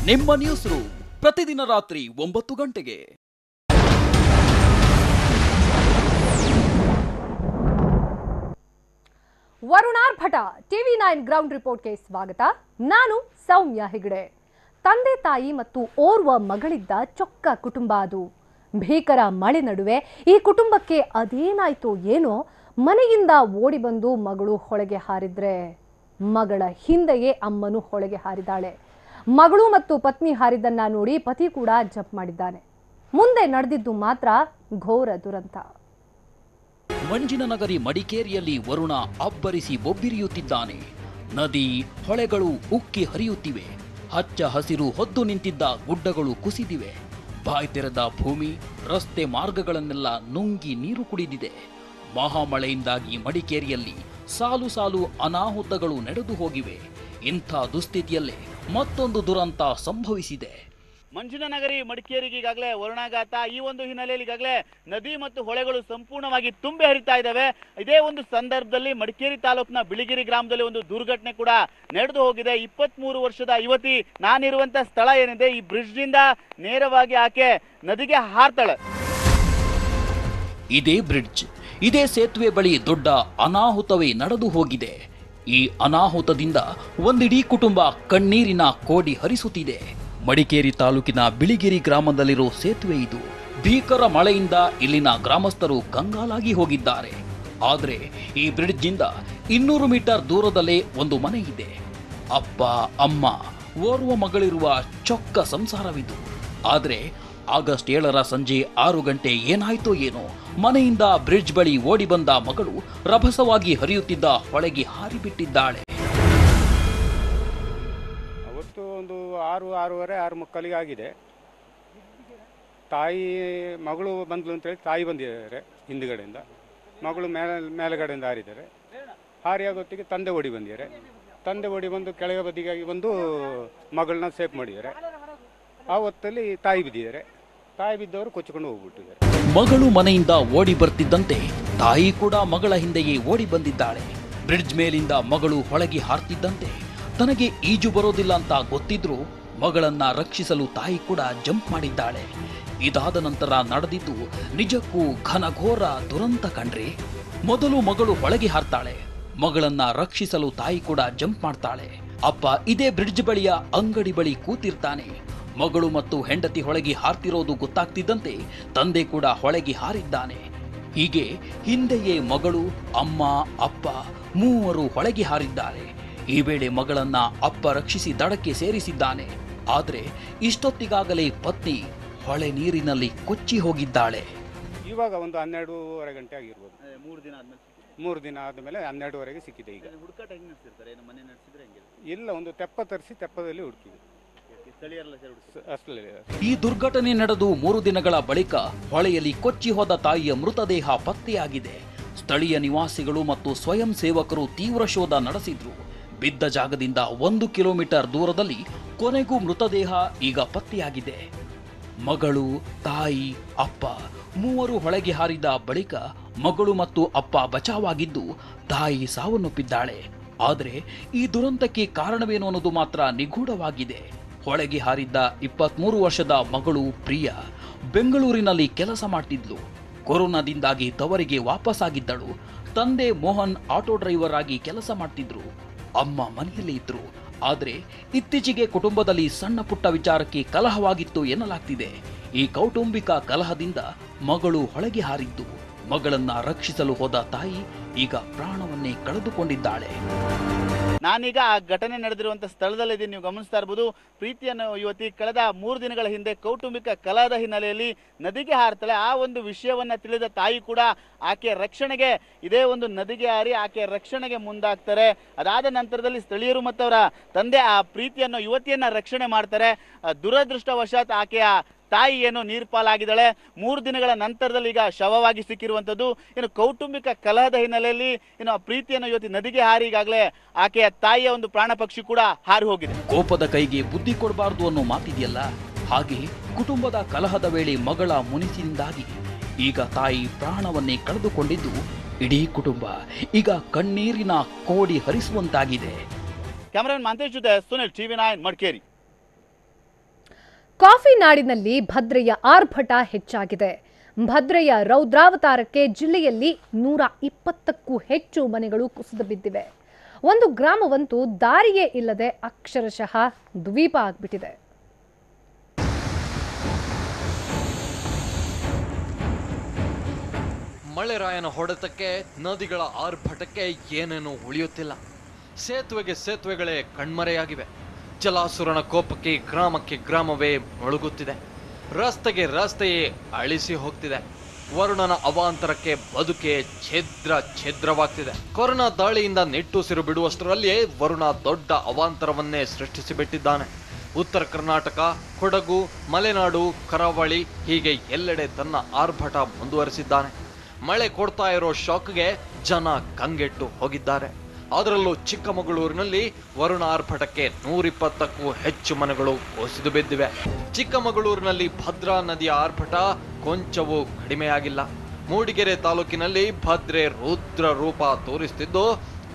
ನಿಮ್ಮ news room ಪ್ರತಿದಿನ ರಾತ್ರಿ 9 ಗಂಟೆಗೆ. ವರುಣಾರ್ಭಟ TV9 ಗ್ರೌಂಡ್ ರಿಪೋರ್ಟ್ಗೆ ಸ್ವಾಗತ. ನಾನು ಸೌಮ್ಯ ಹೆಗಡೆ. ತಂದೆ ತಾಯಿ ಮತ್ತು ಓರ್ವ ಮಗಳಿದ್ದ ಚೊಕ್ಕ ಕುಟುಂಬ ಅದು. ಭೀಕರ ಮಳೆ ನಡುವೆ ಈ ಕುಟುಂಬಕ್ಕೆ ಅದೇನಾಯ್ತೋ ಏನೋ, ಮನೆಯಿಂದ ಓಡಿ ಬಂದು ಮಗಳು ಹೊಳೆಗೆ ಹಾರಿದ್ರೆ ಮಗಳ ಹಿಂದೆಯೇ ಅಮ್ಮನು ಹೊಳೆಗೆ ಹಾರಿದಾಳೆ. ಮಗಳು ಮತ್ತು ಪತ್ನಿ ಹಾರಿದ್ದನ್ನ ನೋಡಿ ಪತಿ ಕೂಡ ಜಂಪ್ ಮಾಡಿದ್ದಾನೆ. ಮುಂದೆ ನಡೆದಿದ್ದು ಮಾತ್ರ ಘೋರ ದುರಂತ. ಮಂಜಿನ ನಗರಿ ಮಡಿಕೇರಿಯಲ್ಲಿ ವರುಣ ಅಬ್ಬರಿಸಿ ಬೊಬ್ಬಿರಿಯುತ್ತಿದ್ದಾನೆ. ನದಿ ಹೊಳೆಗಳು ಉಕ್ಕಿ ಹರಿಯುತ್ತಿವೆ. ಹಚ್ಚ ಹಸಿರು ಹೊದ್ದು ನಿಂತಿದ್ದ ಗುಡ್ಡಗಳು ಕುಸಿದಿವೆ. ಬಾಯಿ ತೆರೆದ ಭೂಮಿ, ರಸ್ತೆ ಮಾರ್ಗಗಳನ್ನೆಲ್ಲ ನುಂಗಿ ನೀರು ಕುಡಿದಿದೆ. ಮಹಾಮಳೆಯಿಂದಾಗಿ ಮಡಿಕೇರಿಯಲ್ಲಿ ಸಾಲು ಸಾಲು ಅನಾಹುತಗಳು ನಡೆದು ಹೋಗಿವೆ. ಇಂಥ ದುಸ್ಥಿತಿಯಲ್ಲೇ ಮತ್ತೊಂದು ದುರಂತ ಸಂಭವಿಸಿದೆ. ಮಂಜಿನ ನಗರಿ ಮಡಿಕೇರಿಗೆ ಈಗಾಗಲೇ ವರುಣಾಘಾತ. ಈ ಒಂದು ಹಿನ್ನೆಲೆಯಲ್ಲಿ ಈಗಾಗಲೇ ನದಿ ಮತ್ತು ಹೊಳೆಗಳು ಸಂಪೂರ್ಣವಾಗಿ ತುಂಬಿ ಹರಿತಾ ಇದ್ದಾವೆ. ಇದೇ ಒಂದು ಸಂದರ್ಭದಲ್ಲಿ ಮಡಿಕೇರಿ ತಾಲೂಕಿನ ಬಿಳಿಗಿರಿ ಗ್ರಾಮದಲ್ಲಿ ಒಂದು ದುರ್ಘಟನೆ ಕೂಡ ನಡೆದು ಹೋಗಿದೆ. 23 ವರ್ಷದ ಯುವತಿ, ನಾನಿರುವಂತ ಸ್ಥಳ ಏನಿದೆ ಈ ಬ್ರಿಡ್ಜ್ ನಿಂದ ನೇರವಾಗಿ ಆಕೆ ನದಿಗೆ ಹಾರ್ತಾಳೆ. ಇದೇ ಬ್ರಿಡ್ಜ್, ಇದೇ ಸೇತುವೆ ಬಳಿ ದೊಡ್ಡ ಅನಾಹುತವೇ ನಡೆದು ಹೋಗಿದೆ. ಈ ಅನಾಹುತದಿಂದ ಒಂದಿಡೀ ಕುಟುಂಬ ಕಣ್ಣೀರಿನ ಕೋಡಿ ಹರಿಸುತ್ತಿದೆ. ಮಡಿಕೇರಿ ತಾಲೂಕಿನ ಬಿಳಿಗಿರಿ ಗ್ರಾಮದಲ್ಲಿರೋ ಸೇತುವೆ ಇದು. ಭೀಕರ ಮಳೆಯಿಂದ ಇಲ್ಲಿನ ಗ್ರಾಮಸ್ಥರು ಕಂಗಾಲಾಗಿ ಹೋಗಿದ್ದಾರೆ. ಆದರೆ ಈ ಬ್ರಿಡ್ಜ್ನಿಂದ 200 ಮೀಟರ್ ದೂರದಲ್ಲೇ ಒಂದು ಮನೆ ಇದೆ. ಅಪ್ಪ, ಅಮ್ಮ, ಓರ್ವ ಮಗಳಿರುವ ಚೊಕ್ಕ ಸಂಸಾರವಿದು. ಆದರೆ ಆಗಸ್ಟ್ 7ರ ಸಂಜೆ 6 ಗಂಟೆ ಏನಾಯ್ತೋ ಏನೋ, ಮನೆಯಿಂದ ಬ್ರಿಡ್ಜ್ ಬಳಿ ಓಡಿ ಬಂದ ಮಗಳು ರಭಸವಾಗಿ ಹರಿಯುತ್ತಿದ್ದ ಹೊಳೆಗೆ ಹಾರಿಬಿಟ್ಟಿದ್ದಾಳೆ. ಅವತ್ತು ಒಂದು 6:30 6:45 ಆಗಿದೆ. ತಾಯಿ ಮಗಳು ಬಂದ್ಲು ಅಂತೇಳಿ ತಾಯಿ ಬಂದಿದ್ದಾರೆ ಹಿಂದುಗಡೆಯಿಂದ, ಮಗಳು ಮೇಲುಗಡೆಯಿಂದ ಹಾರಿದ್ದಾರೆ. ಹಾರಿ ಆಗೋತ್ತಿಗೆ ತಂದೆ ಓಡಿ ಬಂದಿದ್ದಾರೆ. ತಂದೆ ಓಡಿ ಬಂದು ಕೆಳಗೆ ಬದಿಗಾಗಿ ಬಂದು ಮಗಳನ್ನ ಸೇಫ್ ಮಾಡಿದ್ದಾರೆ. ಆ ಹೊತ್ತಲ್ಲಿ ತಾಯಿ ಬಿದ್ದಿದ್ದಾರೆ. ತಾಯಿ ಬಿದ್ದವರು ಕೊಚ್ಚಿಕೊಂಡು ಹೋಗ್ಬಿಟ್ಟಿದ್ದಾರೆ. ಮಗಳು ಮನೆಯಿಂದ ಓಡಿ ಬರ್ತಿದ್ದಂತೆ ತಾಯಿ ಕೂಡ ಮಗಳ ಹಿಂದೆಯೇ ಓಡಿ ಬಂದಿದ್ದಾಳೆ. ಬ್ರಿಡ್ಜ್ ಮೇಲಿಂದ ಮಗಳು ಹೊಳೆಗೆ ಹಾರ್ತಿದ್ದಂತೆ ತನಗೆ ಈಜು ಬರೋದಿಲ್ಲ ಅಂತ ಗೊತ್ತಿದ್ರೂ ಮಗಳನ್ನ ರಕ್ಷಿಸಲು ತಾಯಿ ಕೂಡ ಜಂಪ್ ಮಾಡಿದ್ದಾಳೆ. ಇದಾದ ನಂತರ ನಡೆದಿದ್ದು ನಿಜಕ್ಕೂ ಘನಘೋರ ದುರಂತ ಕಣ್ರಿ. ಮೊದಲು ಮಗಳು ಹೊಳೆಗೆ ಹಾರ್ತಾಳೆ. ಮಗಳನ್ನ ರಕ್ಷಿಸಲು ತಾಯಿ ಕೂಡ ಜಂಪ್ ಮಾಡ್ತಾಳೆ. ಅಪ್ಪ ಇದೇ ಬ್ರಿಡ್ಜ್ ಬಳಿಯ ಅಂಗಡಿ ಬಳಿ ಕೂತಿರ್ತಾನೆ. ಮಗಳು ಮತ್ತು ಹೆಂಡತಿ ಹೊಳೆಗೆ ಹಾರ್ತಿರೋದು ಗೊತ್ತಾಗ್ತಿದ್ದಂತೆ ತಂದೆ ಕೂಡ ಹೊಳೆಗೆ ಹಾರಿದ್ದಾನೆ. ಹೀಗೆ ಹಿಂದೆಯೇ ಮಗಳು, ಅಮ್ಮ, ಅಪ್ಪ ಮೂವರು ಹೊಳೆಗೆ ಹಾರಿದ್ದಾರೆ. ಈ ವೇಳೆ ಮಗಳನ್ನ ಅಪ್ಪ ರಕ್ಷಿಸಿ ದಡಕ್ಕೆ ಸೇರಿಸಿದ್ದಾನೆ. ಆದರೆ ಇಷ್ಟೊತ್ತಿಗಾಗಲೇ ಪತ್ನಿ ಹೊಳೆ ನೀರಿನಲ್ಲಿ ಕೊಚ್ಚಿ ಹೋಗಿದ್ದಾಳೆ. ಇವಾಗ ಒಂದು 12:30 ಗಂಟೆ ಆಗಿರ್ಬೋದು. 3 ದಿನ ಆದಮೇಲೆ 12:30ಗೆ ಸಿಕ್ಕಿದೆ. ಈಗ ಹುಡುಕಾಟ ಹೆಂಗೆ ನಡೆಸಿರ್ತಾರೆ? ನಮ್ಮ ಮನೆ ನಡೆಸಿದ್ರೆ ಹೆಂಗೆ? ಇಲ್ಲ, ಒಂದು ತೆಪ್ಪ ತರಿಸಿ ತೆಪ್ಪದಲ್ಲಿ ಹುಡುಕಿದೆ. ಈ ದುರ್ಘಟನೆ ನಡೆದು 3 ದಿನಗಳ ಬಳಿಕ ಹೊಳೆಯಲ್ಲಿ ಕೊಚ್ಚಿ ಹೋದ ತಾಯಿಯ ಮೃತದೇಹ ಪತ್ತೆಯಾಗಿದೆ. ಸ್ಥಳೀಯ ನಿವಾಸಿಗಳು ಮತ್ತು ಸ್ವಯಂ ಸೇವಕರು ತೀವ್ರ ಶೋಧ ನಡೆಸಿದ್ರು. ಬಿದ್ದ ಜಾಗದಿಂದ 1 ಕಿಲೋಮೀಟರ್ ದೂರದಲ್ಲಿ ಕೊನೆಗೂ ಮೃತದೇಹ ಈಗ ಪತ್ತೆಯಾಗಿದೆ. ಮಗಳು, ತಾಯಿ, ಅಪ್ಪ ಮೂವರು ಹೊಳೆಗೆ ಹಾರಿದ ಬಳಿಕ ಮಗಳು ಮತ್ತು ಅಪ್ಪ ಬಚಾವಾಗಿದ್ದು ತಾಯಿ ಸಾವನ್ನಪ್ಪಿದ್ದಾಳೆ. ಆದರೆ ಈ ದುರಂತಕ್ಕೆ ಕಾರಣವೇನು ಅನ್ನೋದು ಮಾತ್ರ ನಿಗೂಢವಾಗಿದೆ. ಹೊಳೆಗೆ ಹಾರಿದ್ದ 23 ವರ್ಷದ ಮಗಳು ಪ್ರಿಯಾ ಬೆಂಗಳೂರಿನಲ್ಲಿ ಕೆಲಸ ಮಾಡ್ತಿದ್ಲು. ಕೊರೋನಾದಿಂದಾಗಿ ತವರಿಗೆ ವಾಪಸ್ಸಾಗಿದ್ದಳು. ತಂದೆ ಮೋಹನ್ ಆಟೋ ಡ್ರೈವರ್ ಆಗಿ ಕೆಲಸ ಮಾಡ್ತಿದ್ರು. ಅಮ್ಮ ಮನೆಯಲ್ಲೇ ಇದ್ರು. ಆದರೆ ಇತ್ತೀಚೆಗೆ ಕುಟುಂಬದಲ್ಲಿ ಸಣ್ಣ ಪುಟ್ಟ ವಿಚಾರಕ್ಕೆ ಕಲಹವಾಗಿತ್ತು ಎನ್ನಲಾಗ್ತಿದೆ. ಈ ಕೌಟುಂಬಿಕ ಕಲಹದಿಂದ ಮಗಳು ಹೊಳೆಗೆ ಹಾರಿದ್ದು. ಮಗಳನ್ನ ರಕ್ಷಿಸಲು ಹೋದ ತಾಯಿ ಈಗ ಪ್ರಾಣವನ್ನೇ ಕಳೆದುಕೊಂಡಿದ್ದಾಳೆ. ನಾನೀಗ ಆ ಘಟನೆ ನಡೆದಿರುವಂತಹ ಸ್ಥಳದಲ್ಲಿದ್ದೀನಿ. ನೀವು ಗಮನಿಸ್ತಾ ಇರಬಹುದು, ಪ್ರೀತಿಯನ್ನು ಯುವತಿ ಕಳೆದ 3 ದಿನಗಳ ಹಿಂದೆ ಕೌಟುಂಬಿಕ ಕಲಹದ ಹಿನ್ನೆಲೆಯಲ್ಲಿ ನದಿಗೆ ಹಾರ್ತಾಳೆ. ಆ ಒಂದು ವಿಷಯವನ್ನ ತಿಳಿದ ತಾಯಿ ಕೂಡ ಆಕೆ ರಕ್ಷಣೆಗೆ ಇದೇ ಒಂದು ನದಿಗೆ ಹಾರಿ ಆಕೆ ರಕ್ಷಣೆಗೆ ಮುಂದಾಗ್ತಾರೆ. ಅದಾದ ನಂತರದಲ್ಲಿ ಸ್ಥಳೀಯರು ಮತ್ತು ಅವರ ತಂದೆ ಆ ಪ್ರೀತಿಯನ್ನು ಯುವತಿಯನ್ನ ರಕ್ಷಣೆ ಮಾಡ್ತಾರೆ. ದುರದೃಷ್ಟವಶಾತ್ ಆಕೆಯ ತಾಯಿ ಏನು ನೀರ್ಪಾಲಾಗಿದ್ದಾಳೆ. 3 ದಿನಗಳ ನಂತರದಲ್ಲಿ ಈಗ ಶವವಾಗಿ ಸಿಕ್ಕಿರುವಂತದ್ದು. ಇನ್ನು ಕೌಟುಂಬಿಕ ಕಲಹದ ಹಿನ್ನೆಲೆಯಲ್ಲಿ ಇನ್ನು ಪ್ರೀತಿಯನ್ನು ಯುವತಿ ನದಿಗೆ ಹಾರಿ ಈಗಾಗಲೇ ಆಕೆಯ ತಾಯಿಯ ಒಂದು ಪ್ರಾಣ ಪಕ್ಷಿ ಕೂಡ ಹಾರಿ ಹೋಗಿದೆ. ಕೋಪದ ಕೈಗೆ ಬುದ್ಧಿ ಕೊಡಬಾರ್ದು ಅನ್ನೋ ಮಾತಿದೆಯಲ್ಲ, ಹಾಗೆ ಕುಟುಂಬದ ಕಲಹದ ವೇಳೆ ಮಗಳ ಮುನಿಸಿನಿಂದಾಗಿ ಈಗ ತಾಯಿ ಪ್ರಾಣವನ್ನೇ ಕಳೆದುಕೊಂಡಿದ್ದು ಇಡೀ ಕುಟುಂಬ ಈಗ ಕಣ್ಣೀರಿನ ಕೋಡಿ ಹರಿಸುವಂತಾಗಿದೆ. ಕ್ಯಾಮರಾಮನ್ ಮಾಂತೇಶ್ ಜೊತೆ ಸುನಿಲ್, TV9 ಮಡಿಕೇರಿ. ಕಾಫಿ ನಾಡಿನಲ್ಲಿ ಭದ್ರೆಯ ಆರ್ಭಟ ಹೆಚ್ಚಾಗಿದೆ. ಭದ್ರೆಯ ರೌದ್ರಾವತಾರಕ್ಕೆ ಜಿಲ್ಲೆಯಲ್ಲಿ 120ಕ್ಕೂ ಹೆಚ್ಚು ಮನೆಗಳು ಕುಸಿದು ಬಿದ್ದಿವೆ. ಒಂದು ಗ್ರಾಮವಂತೂ ದಾರಿಯೇ ಇಲ್ಲದೆ ಅಕ್ಷರಶಃ ದ್ವೀಪ ಆಗ್ಬಿಟ್ಟಿದೆ. ಮಳೆರಾಯನ ಹೊಡೆತಕ್ಕೆ, ನದಿಗಳ ಆರ್ಭಟಕ್ಕೆ ಏನೇನೂ ಉಳಿಯುತ್ತಿಲ್ಲ. ಸೇತುವೆಗಳೇ ಕಣ್ಮರೆಯಾಗಿವೆ. ಜಲಾಸುರನ ಕೋಪಕ್ಕೆ ಗ್ರಾಮವೇ ಮುಳುಗುತ್ತಿದೆ. ರಸ್ತೆಯೇ ಅಳಿಸಿ ಹೋಗ್ತಿದೆ. ವರುಣನ ಅವಾಂತರಕ್ಕೆ ಬದುಕೆ ಛಿದ್ರವಾಗ್ತಿದೆ. ಕೊರೋನಾ ದಾಳಿಯಿಂದ ನಿಟ್ಟುಸಿರು ಬಿಡುವಷ್ಟರಲ್ಲಿಯೇ ವರುಣ ದೊಡ್ಡ ಅವಾಂತರವನ್ನೇ ಸೃಷ್ಟಿಸಿಬಿಟ್ಟಿದ್ದಾನೆ. ಉತ್ತರ ಕರ್ನಾಟಕ, ಕೊಡಗು, ಮಲೆನಾಡು, ಕರಾವಳಿ ಹೀಗೆ ಎಲ್ಲೆಡೆ ತನ್ನ ಆರ್ಭಟ ಮುಂದುವರೆಸಿದ್ದಾನೆ. ಮಳೆ ಕೊಡ್ತಾ ಇರೋ ಶಾಕ್ಗೆ ಜನ ಕಂಗೆಟ್ಟು ಹೋಗಿದ್ದಾರೆ. ಅದರಲ್ಲೂ ಚಿಕ್ಕಮಗಳೂರಿನಲ್ಲಿ ವರುಣ ಆರ್ಭಟಕ್ಕೆ 120ಕ್ಕೂ ಹೆಚ್ಚು ಮನೆಗಳು ಕುಸಿದು ಬಿದ್ದಿವೆ. ಚಿಕ್ಕಮಗಳೂರಿನಲ್ಲಿ ಭದ್ರಾ ನದಿಯ ಆರ್ಭಟ ಕೊಂಚವೂ ಕಡಿಮೆಯಾಗಿಲ್ಲ. ಮೂಡಿಗೆರೆ ತಾಲೂಕಿನಲ್ಲಿ ಭದ್ರೆ ರುದ್ರ ರೂಪ ತೋರಿಸುತ್ತಿದ್ದು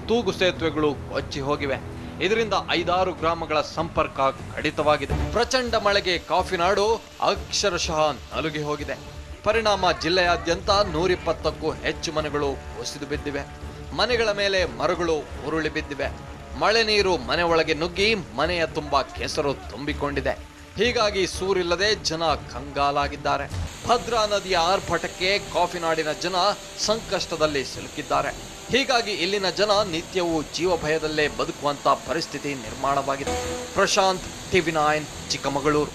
ತೂಗು ಸೇತುವೆಗಳು ಕೊಚ್ಚಿ ಹೋಗಿವೆ. ಇದರಿಂದ 5-6 ಗ್ರಾಮಗಳ ಸಂಪರ್ಕ ಕಡಿತವಾಗಿದೆ. ಪ್ರಚಂಡ ಮಳೆಗೆ ಕಾಫಿನಾಡು ಅಕ್ಷರಶಃ ನಲುಗಿ ಹೋಗಿದೆ. ಪರಿಣಾಮ ಜಿಲ್ಲೆಯಾದ್ಯಂತ 120ಕ್ಕೂ ಹೆಚ್ಚು ಮನೆಗಳು ಕುಸಿದು ಬಿದ್ದಿವೆ. ಮನೆಗಳ ಮೇಲೆ ಮರಗಳು ಉರುಳಿ ಬಿದ್ದಿವೆ. ಮಳೆ ನೀರು ಮನೆ ಒಳಗೆ ನುಗ್ಗಿ ಮನೆಯ ತುಂಬಾ ಕೆಸರು ತುಂಬಿಕೊಂಡಿದೆ. ಹೀಗಾಗಿ ಸೂರಿಲ್ಲದೆ ಜನ ಕಂಗಾಲಾಗಿದ್ದಾರೆ. ಭದ್ರಾ ನದಿಯ ಆರ್ಭಟಕ್ಕೆ ಕಾಫಿನಾಡಿನ ಜನ ಸಂಕಷ್ಟದಲ್ಲಿ ಸಿಲುಕಿದ್ದಾರೆ. ಹೀಗಾಗಿ ಇಲ್ಲಿನ ಜನ ನಿತ್ಯವೂ ಜೀವ ಭಯದಲ್ಲೇ ಬದುಕುವಂತ ಪರಿಸ್ಥಿತಿ ನಿರ್ಮಾಣವಾಗಿದೆ. ಪ್ರಶಾಂತ್, TV9 ಚಿಕ್ಕಮಗಳೂರು.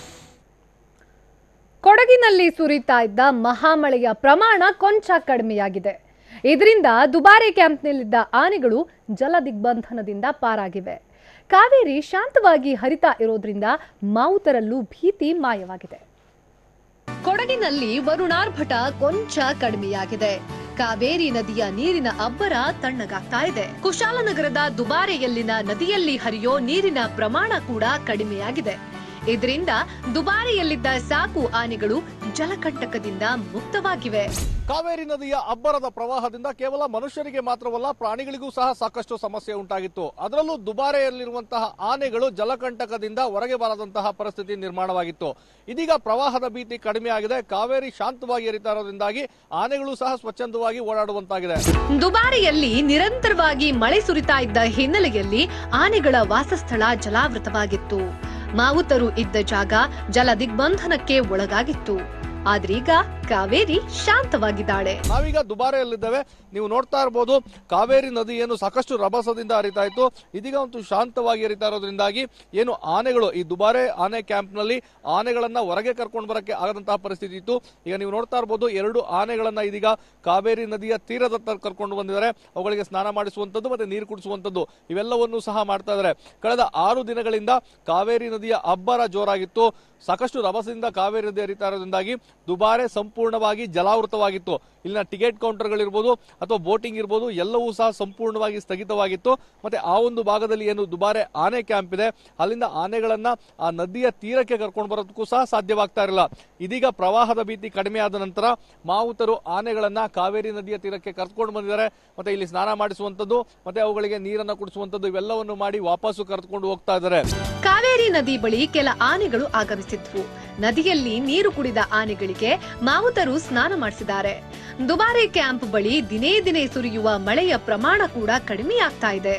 ಕೊಡಗಿನಲ್ಲಿ ಸುರಿತಾ ಇದ್ದ ಮಹಾಮಳೆಯ ಪ್ರಮಾಣ ಕೊಂಚ ಕಡಿಮೆಯಾಗಿದೆ. ಇದರಿಂದ ದುಬಾರೆ ಕ್ಯಾಂಪ್ನಲ್ಲಿದ್ದ ಆನೆಗಳು ಜಲ ದಿಗ್ಬಂಧನದಿಂದ ಪಾರಾಗಿವೆ. ಕಾವೇರಿ ಶಾಂತವಾಗಿ ಹರಿತಾ ಇರೋದ್ರಿಂದ ಮಾವುತರಲ್ಲೂ ಭೀತಿ ಮಾಯವಾಗಿದೆ. ಕೊಡಗಿನಲ್ಲಿ ವರುಣಾರ್ಭಟ ಕೊಂಚ ಕಡಿಮೆಯಾಗಿದೆ. ಕಾವೇರಿ ನದಿಯ ನೀರಿನ ಅಬ್ಬರ ತಣ್ಣಗಾಗ್ತಾ ಇದೆ. ಕುಶಾಲನಗರದ ದುಬಾರೆಯಲ್ಲಿನ ನದಿಯಲ್ಲಿ ಹರಿಯೋ ನೀರಿನ ಪ್ರಮಾಣ ಕೂಡ ಕಡಿಮೆಯಾಗಿದೆ. ಇದರಿಂದ ದುಬಾರೆಯಲ್ಲಿದ್ದ ಸಾಕು ಆನೆಗಳು ಜಲಕಂಟಕದಿಂದ ಮುಕ್ತವಾಗಿವೆ. ಕಾವೇರಿ ನದಿಯ ಅಬ್ಬರದ ಪ್ರವಾಹದಿಂದ ಕೇವಲ ಮನುಷ್ಯರಿಗೆ ಮಾತ್ರವಲ್ಲ, ಪ್ರಾಣಿಗಳಿಗೂ ಸಹ ಸಾಕಷ್ಟು ಸಮಸ್ಯೆ ಉಂಟಾಗಿತ್ತು. ಅದರಲ್ಲೂ ದುಬಾರೆಯಲ್ಲಿರುವಂತಹ ಆನೆಗಳು ಜಲಕಂಟಕದಿಂದ ಹೊರಗೆ ಬರದಂತಹ ಪರಿಸ್ಥಿತಿ ನಿರ್ಮಾಣವಾಗಿತ್ತು. ಇದೀಗ ಪ್ರವಾಹದ ಭೀತಿ ಕಡಿಮೆಯಾಗಿದೆ. ಕಾವೇರಿ ಶಾಂತವಾಗಿ ಹರಿತಾ ಇರೋದ್ರಿಂದಾಗಿ ಆನೆಗಳು ಸಹ ಸ್ವಚ್ಛಂದವಾಗಿ ಓಡಾಡುವಂತಾಗಿದೆ. ದುಬಾರೆಯಲ್ಲಿ ನಿರಂತರವಾಗಿ ಮಳೆ ಸುರಿತಾ ಇದ್ದ ಹಿನ್ನೆಲೆಯಲ್ಲಿ ಆನೆಗಳ ವಾಸಸ್ಥಳ ಜಲಾವೃತವಾಗಿತ್ತು. ಮಾವುತರು ಇದ್ದ ಜಾಗ ಜಲ ದಿಗ್ಬಂಧನಕ್ಕೆ ಒಳಗಾಗಿತ್ತು. ಆದ್ರೀಗ ಕಾವೇರಿ ಶಾಂತವಾಗಿದ್ದಾಳೆ. ನಾವೀಗ ದುಬಾರೆಯಲ್ಲಿದ್ದೇವೆ. ನೀವು ನೋಡ್ತಾ ಇರಬಹುದು, ಕಾವೇರಿ ನದಿ ಏನು ಸಾಕಷ್ಟು ರಭಸದಿಂದ ಹರಿತಾ ಇತ್ತು, ಇದೀಗ ಒಂದು ಶಾಂತವಾಗಿ ಹರಿತಾ ಇರೋದ್ರಿಂದಾಗಿ ಏನು ಆನೆಗಳು ಈ ದುಬಾರೆ ಆನೆ ಕ್ಯಾಂಪ್ ನಲ್ಲಿ ಆನೆಗಳನ್ನ ಹೊರಗೆ ಕರ್ಕೊಂಡು ಬರಕ್ಕೆ ಆಗದಂತಹ ಪರಿಸ್ಥಿತಿ ಇತ್ತು. ಈಗ ನೀವು ನೋಡ್ತಾ ಇರಬಹುದು, 2 ಆನೆಗಳನ್ನ ಇದೀಗ ಕಾವೇರಿ ನದಿಯ ತೀರದತ್ತ ಕರ್ಕೊಂಡು ಬಂದಿದ್ದಾರೆ. ಅವುಗಳಿಗೆ ಸ್ನಾನ ಮಾಡಿಸುವಂತದ್ದು ಮತ್ತೆ ನೀರು ಕುಡಿಸುವಂತದ್ದು ಇವೆಲ್ಲವನ್ನೂ ಸಹ ಮಾಡ್ತಾ ಇದ್ದಾರೆ. ಕಳೆದ 6 ದಿನಗಳಿಂದ ಕಾವೇರಿ ನದಿಯ ಅಬ್ಬರ ಜೋರಾಗಿತ್ತು. ಸಾಕಷ್ಟು ರಭಸದಿಂದ ಕಾವೇರಿ ನದಿ ಹರಿತಾ ಇರೋದ್ರಿಂದಾಗಿ ದುಬಾರೆ ಸಂಪೂರ್ಣವಾಗಿ ಜಲಾವೃತವಾಗಿತ್ತು. ಇಲ್ಲಿನ ಟಿಕೆಟ್ ಕೌಂಟರ್ಗಳಿರ್ಬೋದು ಅಥವಾ ಬೋಟಿಂಗ್ ಇರ್ಬೋದು ಎಲ್ಲವೂ ಸಹ ಸಂಪೂರ್ಣವಾಗಿ ಸ್ಥಗಿತವಾಗಿತ್ತು. ಮತ್ತೆ ಆ ಒಂದು ಭಾಗದಲ್ಲಿ ಏನು ದುಬಾರೆ ಆನೆ ಕ್ಯಾಂಪ್ ಇದೆ, ಅಲ್ಲಿಂದ ಆನೆಗಳನ್ನ ಆ ನದಿಯ ತೀರಕ್ಕೆ ಕರ್ಕೊಂಡು ಬರೋದಕ್ಕೂ ಸಹ ಸಾಧ್ಯವಾಗ್ತಾ ಇರಲಿಲ್ಲ. ಇದೀಗ ಪ್ರವಾಹದ ಭೀತಿ ಕಡಿಮೆಯಾದ ನಂತರ ಮಾವುತರು ಆನೆಗಳನ್ನ ಕಾವೇರಿ ನದಿಯ ತೀರಕ್ಕೆ ಕರ್ಕೊಂಡು ಬಂದಿದ್ದಾರೆ. ಮತ್ತೆ ಇಲ್ಲಿ ಸ್ನಾನ ಮಾಡಿಸುವಂತದ್ದು ಮತ್ತೆ ಅವುಗಳಿಗೆ ನೀರನ್ನ ಕುಡಿಸುವಂತದ್ದು ಇವೆಲ್ಲವನ್ನು ಮಾಡಿ ವಾಪಸ್ಸು ಕರೆದುಕೊಂಡು ಹೋಗ್ತಾ ಇದ್ದಾರೆ. ಕಾವೇರಿ ನದಿ ಬಳಿ ಕೆಲ ಆನೆಗಳು ಆಗಮಿಸಿದ್ವು. ನದಿಯಲ್ಲಿ ನೀರು ಕುಡಿದ ಆನೆಗಳಿಗೆ ಮಾವುತರು ಸ್ನಾನ ಮಾಡಿಸಿದ್ದಾರೆ. ದುಬಾರೆ ಕ್ಯಾಂಪ್ ಬಳಿ ದಿನೇ ಸುರಿಯುವ ಮಳೆಯ ಪ್ರಮಾಣ ಕೂಡ ಕಡಿಮೆಯಾಗ್ತಾ ಇದೆ.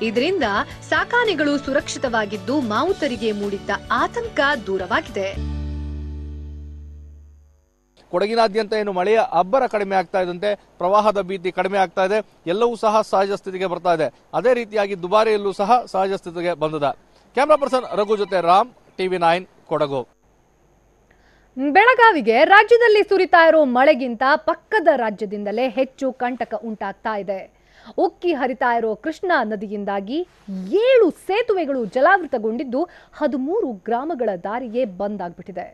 ಇದರಿಂದ ಸಾಕಾನೆಗಳು ಸುರಕ್ಷಿತವಾಗಿದ್ದು ಮಾವುತರಿಗೆ ಮೂಡಿದ್ದ ಆತಂಕ ದೂರವಾಗಿದೆ. ಕೊಡಗಿನಾದ್ಯಂತ ಏನು ಮಳೆಯ ಅಬ್ಬರ ಕಡಿಮೆ ಆಗ್ತಾ ಇದ್ದಂತೆ ಪ್ರವಾಹದ ಭೀತಿ ಕಡಿಮೆ ಆಗ್ತಾ ಇದೆ. ಎಲ್ಲವೂ ಸಹ ಸಹಜ ಸ್ಥಿತಿಗೆ ಬರ್ತಾ ಇದೆ. ಅದೇ ರೀತಿಯಾಗಿ ದುಬಾರೆಯಲ್ಲೂ ಸಹ ಸಹಜ ಸ್ಥಿತಿಗೆ ಬಂದಿದೆ. ಕ್ಯಾಮರಾ ಪರ್ಸನ್ ರಘು ಜೊತೆ ರಾಮ್, TV9 ಕೊಡಗು. ಬೆಳಗಾವಿಗೆ ರಾಜ್ಯದಲ್ಲಿ ಸುರಿತಾ ಇರೋ ಮಳೆಗಿಂತ ಪಕ್ಕದ ರಾಜ್ಯದಿಂದಲೇ ಹೆಚ್ಚು ಕಂಟಕ ಉಂಟಾಗ್ತಾ ಇದೆ. ಉಕ್ಕಿ ಹರಿತಾ ಇರೋ ಕೃಷ್ಣಾ ನದಿಯಿಂದಾಗಿ 7 ಸೇತುವೆಗಳು ಜಲಾವೃತಗೊಂಡಿದ್ದು 13 ಗ್ರಾಮಗಳ ದಾರಿಯೇ ಬಂದ್ ಆಗ್ಬಿಟ್ಟಿದೆ.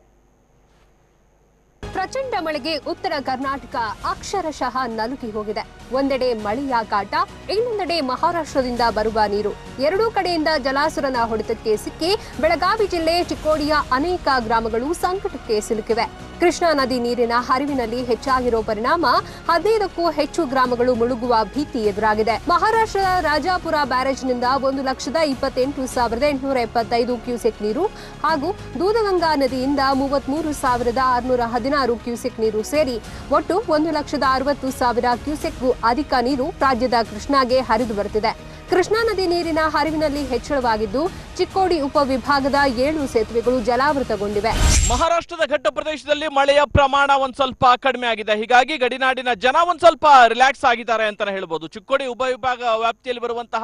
ಪ್ರಚಂಡ ಮಳೆಗೆ ಉತ್ತರ ಕರ್ನಾಟಕ ಅಕ್ಷರಶಃ ನಲುಗಿ ಹೋಗಿದೆ. ಒಂದೆಡೆ ಮಳೆಯ ಕಾಟ, ಇನ್ನೊಂದೆಡೆ ಮಹಾರಾಷ್ಟ್ರದಿಂದ ಬರುವ ನೀರು. ಎರಡೂ ಕಡೆಯಿಂದ ಜಲಾಸುರನ ಹೊಡೆತಕ್ಕೆ ಸಿಕ್ಕಿ ಬೆಳಗಾವಿ ಜಿಲ್ಲೆ ಚಿಕ್ಕೋಡಿಯ ಅನೇಕ ಗ್ರಾಮಗಳು ಸಂಕಟಕ್ಕೆ ಸಿಲುಕಿವೆ. ಕೃಷ್ಣಾ ನದಿ ನೀರಿನ ಹರಿವಿನಲ್ಲಿ ಹೆಚ್ಚಾಗಿರೋ ಪರಿಣಾಮ 15ಕ್ಕೂ ಹೆಚ್ಚು ಗ್ರಾಮಗಳು ಮುಳುಗುವ ಭೀತಿ ಎದುರಾಗಿದೆ. ಮಹಾರಾಷ್ಟ್ರದ ರಾಜಾಪುರ ಬ್ಯಾರೇಜ್ನಿಂದ 1,28,875 ಕ್ಯೂಸೆಕ್ ನೀರು ಹಾಗೂ ದೂಧಗಂಗಾ ನದಿಯಿಂದ 33,616 ಕ್ಯೂಸೆಕ್ ನೀರು ಸೇರಿ ಒಟ್ಟು 1,60,000 ಕ್ಯೂಸೆಕ್ಗೂ ಅಧಿಕ ನೀರು ರಾಜ್ಯದ ಕೃಷ್ಣಾಗೆ ಹರಿದು ಬರುತ್ತಿದೆ. ಕೃಷ್ಣಾ ನದಿ ನೀರಿನ ಹರಿವಿನಲ್ಲಿ ಹೆಚ್ಚಳವಾಗಿದ್ದು ಚಿಕ್ಕೋಡಿ ಉಪವಿಭಾಗದ 7 ಸೇತುವೆಗಳು ಜಲಾವೃತಗೊಂಡಿವೆ. ಮಹಾರಾಷ್ಟ್ರದ ಘಟ್ಟ ಪ್ರದೇಶದಲ್ಲಿ ಮಳೆಯ ಪ್ರಮಾಣ ಒಂದ್ ಸ್ವಲ್ಪ ಕಡಿಮೆ ಆಗಿದೆ. ಹೀಗಾಗಿ ಗಡಿನಾಡಿನ ಜನ ಒಂದ್ ಸ್ವಲ್ಪ ರಿಲ್ಯಾಕ್ಸ್ ಆಗಿದ್ದಾರೆ ಅಂತಾನೆ ಹೇಳ್ಬೋದು. ಚಿಕ್ಕೋಡಿ ಉಪವಿಭಾಗ ವ್ಯಾಪ್ತಿಯಲ್ಲಿ ಬರುವಂತಹ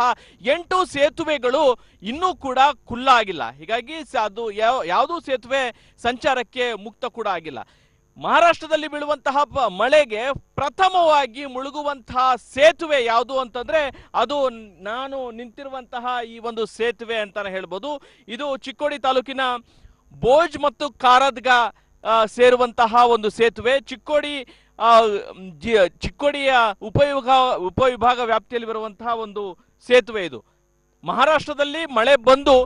8 ಸೇತುವೆಗಳು ಇನ್ನೂ ಕೂಡ ಖುಲ್ಲಾ ಆಗಿಲ್ಲ. ಹೀಗಾಗಿ ಅದು ಯಾವುದೂ ಸೇತುವೆ ಸಂಚಾರಕ್ಕೆ ಮುಕ್ತ ಕೂಡ ಆಗಿಲ್ಲ. ಮಹಾರಾಷ್ಟ್ರದಲ್ಲಿ ಬೀಳುವಂತಹ ಮಳೆಗೆ ಪ್ರಥಮವಾಗಿ ಮುಳುಗುವಂತಹ ಸೇತುವೆ ಯಾವುದು ಅಂತಂದ್ರೆ ಅದು ನಾನು ನಿಂತಿರುವಂತಹ ಈ ಒಂದು ಸೇತುವೆ ಅಂತಾನೆ ಹೇಳ್ಬೋದು. ಇದು ಚಿಕ್ಕೋಡಿ ತಾಲೂಕಿನ ಬೋಜ್ ಮತ್ತು ಕಾರದ್ಗಾ ಸೇರುವಂತಹ ಒಂದು ಸೇತುವೆ. ಚಿಕ್ಕೋಡಿಯ ಉಪವಿಭಾಗ ವ್ಯಾಪ್ತಿಯಲ್ಲಿ ಬರುವಂತಹ ಒಂದು ಸೇತುವೆ ಇದು. ಮಹಾರಾಷ್ಟ್ರದಲ್ಲಿ ಮಳೆ ಬಂದು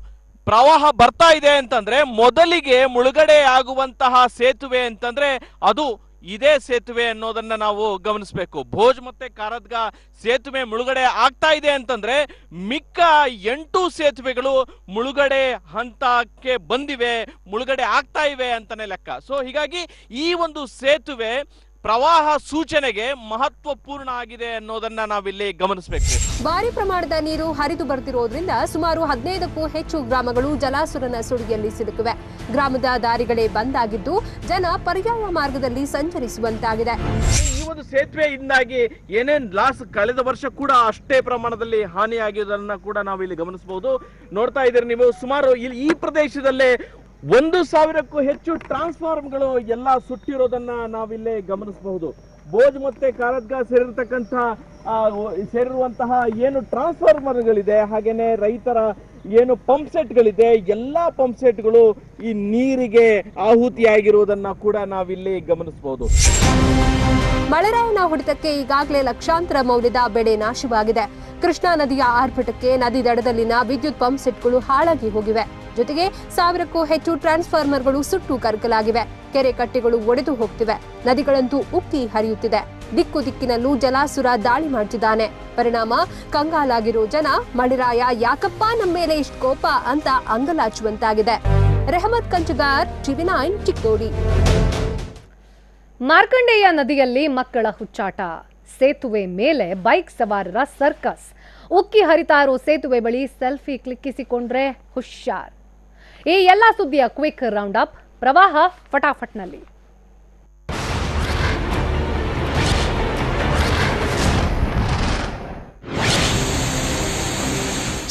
ಪ್ರವಾಹ ಬರ್ತಾ ಇದೆ ಅಂತಂದ್ರೆ ಮೊದಲಿಗೆ ಮುಳುಗಡೆ ಆಗುವಂತಹ ಸೇತುವೆ ಅಂತಂದ್ರೆ ಅದು ಇದೇ ಸೇತುವೆ ಅನ್ನೋದನ್ನ ನಾವು ಗಮನಿಸಬೇಕು. ಭೋಜ್ ಮತ್ತೆ ಕಾರದ್ಗಾ ಸೇತುವೆ ಮುಳುಗಡೆ ಆಗ್ತಾ ಇದೆ ಅಂತಂದ್ರೆ ಮಿಕ್ಕ 8 ಸೇತುವೆಗಳು ಮುಳುಗಡೆ ಹಂತಕ್ಕೆ ಬಂದಿವೆ, ಮುಳುಗಡೆ ಆಗ್ತಾ ಇವೆ ಅಂತಾನೆ ಲೆಕ್ಕ. ಸೊ ಹೀಗಾಗಿ ಈ ಒಂದು ಸೇತುವೆ ಪ್ರವಾಹ ಸೂಚನೆಗೆ ಮಹತ್ವಪೂರ್ಣ ಆಗಿದೆ ಅನ್ನೋದನ್ನ ನಾವಿಲ್ಲಿ ಗಮನಿಸಬೇಕು. ಭಾರಿ ಪ್ರಮಾಣದ ನೀರು ಹರಿದು ಬರ್ತಿರೋದ್ರಿಂದ ಸುಮಾರು 15ಕ್ಕೂ ಹೆಚ್ಚು ಗ್ರಾಮಗಳು ಜಲಾಸುರನ ಸುಳಿಯಲ್ಲಿ ಸಿಲುಕಿವೆ. ಗ್ರಾಮದ ದಾರಿಗಳೇ ಬಂದ್ ಆಗಿದ್ದು ಜನ ಪರ್ಯಾಯ ಮಾರ್ಗದಲ್ಲಿ ಸಂಚರಿಸುವಂತಾಗಿದೆ. ಈ ಒಂದು ಸೇತುವೆಯಿಂದಾಗಿ ಏನೇನ್ ಲಾಸ್ ಕಳೆದ ವರ್ಷ ಕೂಡ ಅಷ್ಟೇ ಪ್ರಮಾಣದಲ್ಲಿ ಹಾನಿಯಾಗಿರೋದನ್ನ ಕೂಡ ನಾವು ಇಲ್ಲಿ ಗಮನಿಸಬಹುದು. ನೋಡ್ತಾ ಇದ್ದೀರಿ ನೀವು, ಸುಮಾರು ಈ ಪ್ರದೇಶದಲ್ಲೇ 1,000ಕ್ಕೂ ಹೆಚ್ಚು ಟ್ರಾನ್ಸ್ಫಾರ್ಮರ್ಗಳು ಎಲ್ಲ ಸುಟ್ಟಿರೋದನ್ನ ನಾವಿಲ್ಲಿ ಗಮನಿಸಬಹುದು. ಬೋಜ್ ಮತ್ತೆ ಕಾರದ್ಗಾ ಸೇರಿರುವಂತಹ ಏನು ಟ್ರಾನ್ಸ್ಫಾರ್ಮರ್ಗಳಿದೆ, ಹಾಗೇನೆ ರೈತರ ಏನು ಪಂಪ್ ಸೆಟ್ಗಳಿದೆ, ಎಲ್ಲಾ ಪಂಪ್ ಸೆಟ್ಗಳು ಈ ನೀರಿಗೆ ಆಹುತಿಯಾಗಿರುವುದನ್ನ ಕೂಡ ನಾವಿಲ್ಲಿ ಗಮನಿಸಬಹುದು. ಮಳೆರಾಯನ ಹೊಡೆತಕ್ಕೆ ಈಗಾಗಲೇ ಲಕ್ಷಾಂತರ ಮೌಲ್ಯದ ಬೆಳೆ ನಾಶವಾಗಿದೆ. ಕೃಷ್ಣಾ ನದಿಯ ಆರ್ಭಟಕ್ಕೆ ನದಿ ದಡದಲ್ಲಿನ ವಿದ್ಯುತ್ ಪಂಪ್ ಸೆಟ್ಗಳು ಹಾಳಾಗಿ ಹೋಗಿವೆ. ಜೊತೆಗೆ 1000ಕ್ಕೂ ಹೆಚ್ಚು ಟ್ರಾನ್ಸ್ಫಾರ್ಮರ್ಗಳು ಸುಟ್ಟು ಕರಕಲಾಗಿವೆ. ಕೆರೆ ಕಟ್ಟೆಗಳು ಒಡೆದು ಹೋಗ್ತಿವೆ. ನದಿಗಳಂತೂ ಉಕ್ಕಿ ಹರಿಯುತ್ತಿದೆ. ದಿಕ್ಕು ದಿಕ್ಕಿನಲ್ಲೂ ಜಲಾಸುರ ದಾಳಿ ಮಾಡ್ತಿದ್ದಾನೆ. ಪರಿಣಾಮ ಕಂಗಾಲಾಗಿರೋ ಜನ ಮಳೆರಾಯ ಯಾಕಪ್ಪ ನಮ್ಮ ಮೇಲೆ ಇಷ್ಟು ಕೋಪ ಅಂತ ಅಂಗಲಾಚುವಂತಾಗಿದೆ. ರೆಹಮತ್ ಕಂಚಗಾರ್, TV9 ಚಿಕ್ಕೋಡಿ. ಮಾರ್ಕಂಡೇಯ ನದಿಯಲ್ಲಿ ಮಕ್ಕಳ ಹುಚ್ಚಾಟ, ಸೇತುವೆ ಮೇಲೆ ಬೈಕ್ ಸವಾರರ ಸರ್ಕಸ್. ಉಕ್ಕಿ ಹರಿತಾ ಇರೋ ಸೇತುವೆ ಬಳಿ ಸೆಲ್ಫಿ ಕ್ಲಿಕ್ಕಿಸಿಕೊಂಡ್ರೆ ಹುಷಾರ್. ಈ ಎಲ್ಲ ಸುದ್ದಿಯ ಕ್ವಿಕ್ ರೌಂಡ್ ಅಪ್. ಪ್ರವಾಹ ಫಟಾಫಟ್ನಲ್ಲಿ.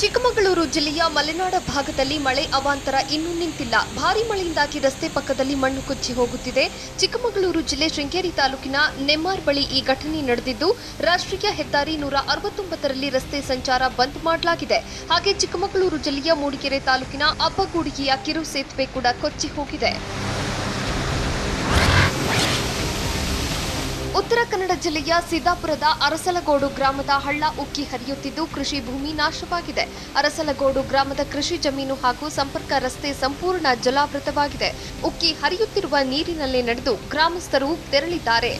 ಚಿಕ್ಕಮಗಳೂರು ಜಿಲ್ಲೆಯ ಮಲೆನಾಡ ಭಾಗದಲ್ಲಿ ಮಳೆ ಅವಾಂತರ ಇನ್ನೂ ನಿಂತಿಲ್ಲ. ಭಾರೀ ಮಳೆಯಿಂದಾಗಿ ರಸ್ತೆ ಪಕ್ಕದಲ್ಲಿ ಮಣ್ಣು ಕೊಚ್ಚಿ ಹೋಗುತ್ತಿದೆ. ಚಿಕ್ಕಮಗಳೂರು ಜಿಲ್ಲೆ ಶೃಂಗೇರಿ ತಾಲೂಕಿನ ನೆಮ್ಮಾರ್ ಬಳಿ ಈ ಘಟನೆ ನಡೆದಿದ್ದು, ರಾಷ್ಟ್ರೀಯ ಹೆದ್ದಾರಿ 169ರಲ್ಲಿ ರಸ್ತೆ ಸಂಚಾರ ಬಂದ್ ಮಾಡಲಾಗಿದೆ. ಹಾಗೆ ಚಿಕ್ಕಮಗಳೂರು ಜಿಲ್ಲೆಯ ಮೂಡಿಗೆರೆ ತಾಲೂಕಿನ ಅಬ್ಬಗೂಡಿಗೆಯ ಕಿರು ಸೇತುವೆ ಕೂಡ ಕೊಚ್ಚಿ ಹೋಗಿದೆ. ಉತ್ತರ ಕನ್ನಡ ಜಿಲ್ಲೆಯ ಸಿದ್ದಾಪುರದ ಅರಸಲಗೋಡು ಗ್ರಾಮದ ಹಳ್ಳ ಉಕ್ಕಿ ಹರಿಯುತ್ತಿದ್ದು ಕೃಷಿ ಭೂಮಿ ನಾಶವಾಗಿದೆ. ಅರಸಲಗೋಡು ಗ್ರಾಮದ ಕೃಷಿ ಜಮೀನು ಹಾಗೂ ಸಂಪರ್ಕ ರಸ್ತೆ ಸಂಪೂರ್ಣ ಜಲಾವೃತವಾಗಿದೆ. ಉಕ್ಕಿ ಹರಿಯುತ್ತಿರುವ ನೀರಿನಲ್ಲೇ ನಡೆದು ಗ್ರಾಮಸ್ಥರು ತೆರಳಿದ್ದಾರೆ.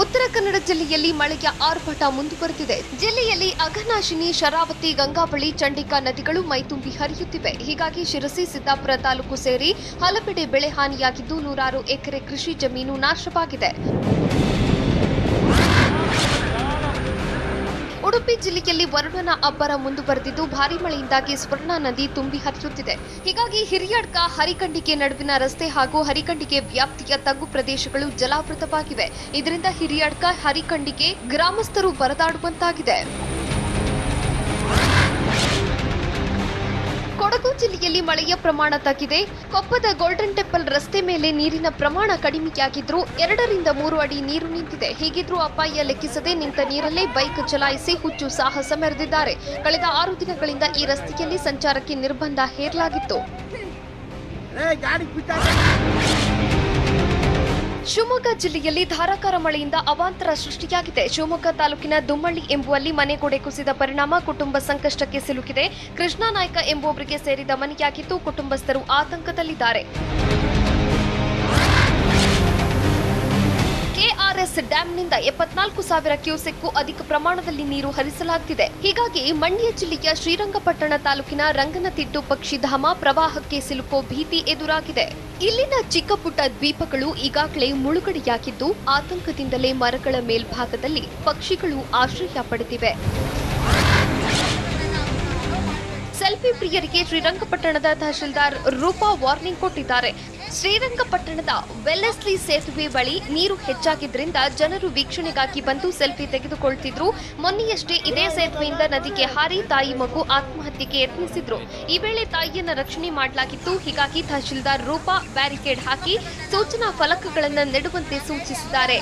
ಉತ್ತರ ಕನ್ನಡ ಜಿಲ್ಲೆಯಲ್ಲಿ ಮಳೆಯ ಆರ್ಭಟ ಮುಂದುವರೆದಿದೆ. ಜಿಲ್ಲೆಯಲ್ಲಿ ಅಘನಾಶಿನಿ, ಶರಾವತಿ, ಗಂಗಾವಳಿ, ಚಂಡಿಕಾ ನದಿಗಳು ಮೈತುಂಬಿ ಹರಿಯುತ್ತಿವೆ. ಹೀಗಾಗಿ ಶಿರಸಿ, ಸಿದ್ದಾಪುರ ತಾಲೂಕು ಸೇರಿ ಹಲವೆಡೆ ಬೆಳೆ ಹಾನಿಯಾಗಿದ್ದು 100 ಎಕರೆ ಕೃಷಿ ಜಮೀನು ನಾಶವಾಗಿದೆ. ಉಡುಪಿ ಜಿಲ್ಲೆಯಲ್ಲಿ ವರುಣನ ಅಬ್ಬರ ಮುಂದುವರೆದಿದ್ದು ಭಾರೀ ಮಳೆಯಿಂದಾಗಿ ಸ್ವರ್ಣ ನದಿ ತುಂಬಿ ಹರಿಯುತ್ತಿದೆ. ಹೀಗಾಗಿ ಹಿರಿಯಡ್ಕ ಹರಿಕಂಡಿಗೆ ನಡುವಿನ ರಸ್ತೆ ಹಾಗೂ ಹರಿಕಂಡಿಗೆ ವ್ಯಾಪ್ತಿಯ ತಗ್ಗು ಪ್ರದೇಶಗಳು ಜಲಾವೃತವಾಗಿವೆ. ಇದರಿಂದ ಹಿರಿಯಡ್ಕ ಹರಿಕಂಡಿಗೆ ಗ್ರಾಮಸ್ಥರು ಪರದಾಡುವಂತಾಗಿದೆ. ಕೊಡಗು ಜಿಲ್ಲೆಯಲ್ಲಿ ಮಳೆಯ ಪ್ರಮಾಣ ತಗ್ಗಿದೆ. ಕೊಪ್ಪದ ಗೋಲ್ಡನ್ ಟೆಂಪಲ್ ರಸ್ತೆ ಮೇಲೆ ನೀರಿನ ಪ್ರಮಾಣ ಕಡಿಮೆಯಾಗಿದ್ರೂ 2 ರಿಂದ 3 ಅಡಿ ನೀರು ನಿಂತಿದೆ. ಹೀಗಿದ್ರೂ ಅಪಾಯ ಲೆಕ್ಕಿಸದೆ ನಿಂತ ನೀರಲ್ಲೇ ಬೈಕ್ ಚಲಾಯಿಸಿ ಹುಚ್ಚು ಸಾಹಸ ಮೆರೆದಿದ್ದಾರೆ. ಕಳೆದ 6 ದಿನಗಳಿಂದ ಈ ರಸ್ತೆಯಲ್ಲಿ ಸಂಚಾರಕ್ಕೆ ನಿರ್ಬಂಧ ಹೇರಲಾಗಿತ್ತು. ಶಿವಮೊಗ್ಗ ಜಿಲ್ಲೆಯಲ್ಲಿ ಧಾರಾಕಾರ ಮಳೆಯಿಂದ ಅವಾಂತರ ಸೃಷ್ಟಿಯಾಗಿದೆ. ಶಿವಮೊಗ್ಗ ತಾಲೂಕಿನ ದುಮ್ಮಳ್ಳಿ ಎಂಬುವಲ್ಲಿ ಮನೆ ಗೋಡೆ ಕುಸಿದ ಪರಿಣಾಮ ಕುಟುಂಬ ಸಂಕಷ್ಟಕ್ಕೆ ಸಿಲುಕಿದೆ. ಕೃಷ್ಣ ನಾಯ್ಕ ಎಂಬುವರಿಗೆ ಸೇರಿದ ಮನೆಯಾಗಿದ್ದು ಕುಟುಂಬಸ್ಥರು ಆತಂಕದಲ್ಲಿದ್ದಾರೆ. ಕೆಆರ್ಎಸ್ ಡ್ಯಾಂನಿಂದ 74,000 ಕ್ಯೂಸೆಕ್ಗೂ ಅಧಿಕ ಪ್ರಮಾಣದಲ್ಲಿ ನೀರು ಹರಿಸಲಾಗುತ್ತಿದೆ. ಹೀಗಾಗಿ ಮಂಡ್ಯ ಜಿಲ್ಲೆಯ ಶ್ರೀರಂಗಪಟ್ಟಣ ತಾಲೂಕಿನ ರಂಗನತಿಟ್ಟು ಪಕ್ಷಿಧಾಮ ಪ್ರವಾಹಕ್ಕೆ ಸಿಲುಕೋ ಭೀತಿ ಎದುರಾಗಿದೆ. ಇಲ್ಲಿನ ಚಿಕ್ಕ ಪುಟ್ಟ ದ್ವೀಪಗಳು ಈಗಾಗಲೇ ಮುಳುಗಡೆಯಾಗಿದ್ದು ಆತಂಕದಿಂದಲೇ ಮರಗಳ ಮೇಲ್ಭಾಗದಲ್ಲಿ ಪಕ್ಷಿಗಳು ಆಶ್ರಯ ಪಡೆದಿವೆ. ಸೆಲ್ಫಿ ಪ್ರಿಯರಿಗೆ ಶ್ರೀರಂಗಪಟ್ಟಣದ ತಹಶೀಲ್ದಾರ್ ರೂಪಾ ವಾರ್ನಿಂಗ್ ಕೊಟ್ಟಿದ್ದಾರೆ. ಶ್ರೀರಂಗಪಟ್ಟಣದ ವೆಲ್ಲೆಸ್ಲಿ ಸೇತುವೆ ಬಳಿ ನೀರು ಹೆಚ್ಚಾಗಿದ್ದರಿಂದ ಜನರು ವೀಕ್ಷಣೆಗಾಗಿ ಬಂದು ಸೆಲ್ಫಿ ತೆಗೆದುಕೊಳ್ತಿದ್ರು. ಮೊನ್ನೆಯಷ್ಟೇ ಇದೇ ಸೇತುವೆಯಿಂದ ನದಿಗೆ ಹಾರಿ ತಾಯಿ ಮಗು ಆತ್ಮಹತ್ಯೆಗೆ ಯತ್ನಿಸಿದ್ರು. ಈ ವೇಳೆ ತಾಯಿಯನ್ನ ರಕ್ಷಣೆ ಮಾಡಲಾಗಿತ್ತು. ಹೀಗಾಗಿ ತಹಶೀಲ್ದಾರ್ ರೂಪಾ ಬ್ಯಾರಿಕೇಡ್ ಹಾಕಿ ಸೂಚನಾ ಫಲಕಗಳನ್ನು ನೆಡುವಂತೆ ಸೂಚಿಸಿದ್ದಾರೆ.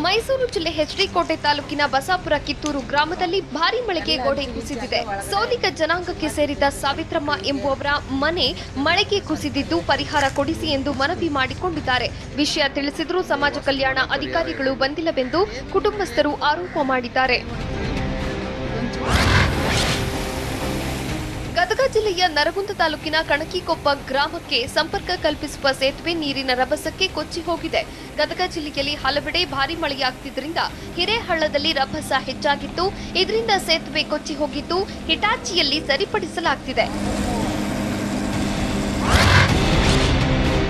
ಮೈಸೂರು ಜಿಲ್ಲೆ ಹೆಚ್ಡಿಕೋಟೆ ತಾಲೂಕಿನ ಬಸಾಪುರ ಕಿತ್ತೂರು ಗ್ರಾಮದಲ್ಲಿ ಭಾರೀ ಮಳೆಗೆ ಗೋಡೆ ಕುಸಿದಿದೆ. ಸೋಲಿಗ ಜನಾಂಗಕ್ಕೆ ಸೇರಿದ ಸಾವಿತ್ರಮ್ಮ ಎಂಬುವವರ ಮನೆ ಮಳೆಗೆ ಕುಸಿದಿದ್ದು ಪರಿಹಾರ ಕೊಡಿಸಿ ಎಂದು ಮನವಿ ಮಾಡಿಕೊಂಡಿದ್ದಾರೆ. ವಿಷಯ ತಿಳಿಸಿದರೂ ಸಮಾಜ ಕಲ್ಯಾಣ ಅಧಿಕಾರಿಗಳು ಬಂದಿಲ್ಲವೆಂದು ಕುಟುಂಬಸ್ಥರು ಆರೋಪ ಮಾಡಿದ್ದಾರೆ. ಗದಗ ಜಿಲ್ಲೆಯ ನರಗುಂದ ತಾಲೂಕಿನ ಕಣಕಿಕೊಪ್ಪ ಗ್ರಾಮಕ್ಕೆ ಸಂಪರ್ಕ ಕಲ್ಪಿಸುವ ಸೇತುವೆ ನೀರಿನ ರಭಸಕ್ಕೆ ಕೊಚ್ಚಿ ಹೋಗಿದೆ. ಗದಗ ಜಿಲ್ಲೆಯಲ್ಲಿ ಹಲವೆಡೆ ಭಾರೀ ಮಳೆಯಾಗುತ್ತಿದ್ದರಿಂದ ಹಿರೇಹಳ್ಳದಲ್ಲಿ ರಭಸ ಹೆಚ್ಚಾಗಿದ್ದು ಇದರಿಂದ ಸೇತುವೆ ಕೊಚ್ಚಿ ಹೋಗಿದ್ದು ಹಿಟಾಚಿಯಲ್ಲಿ ಸರಿಪಡಿಸಲಾಗುತ್ತಿದೆ.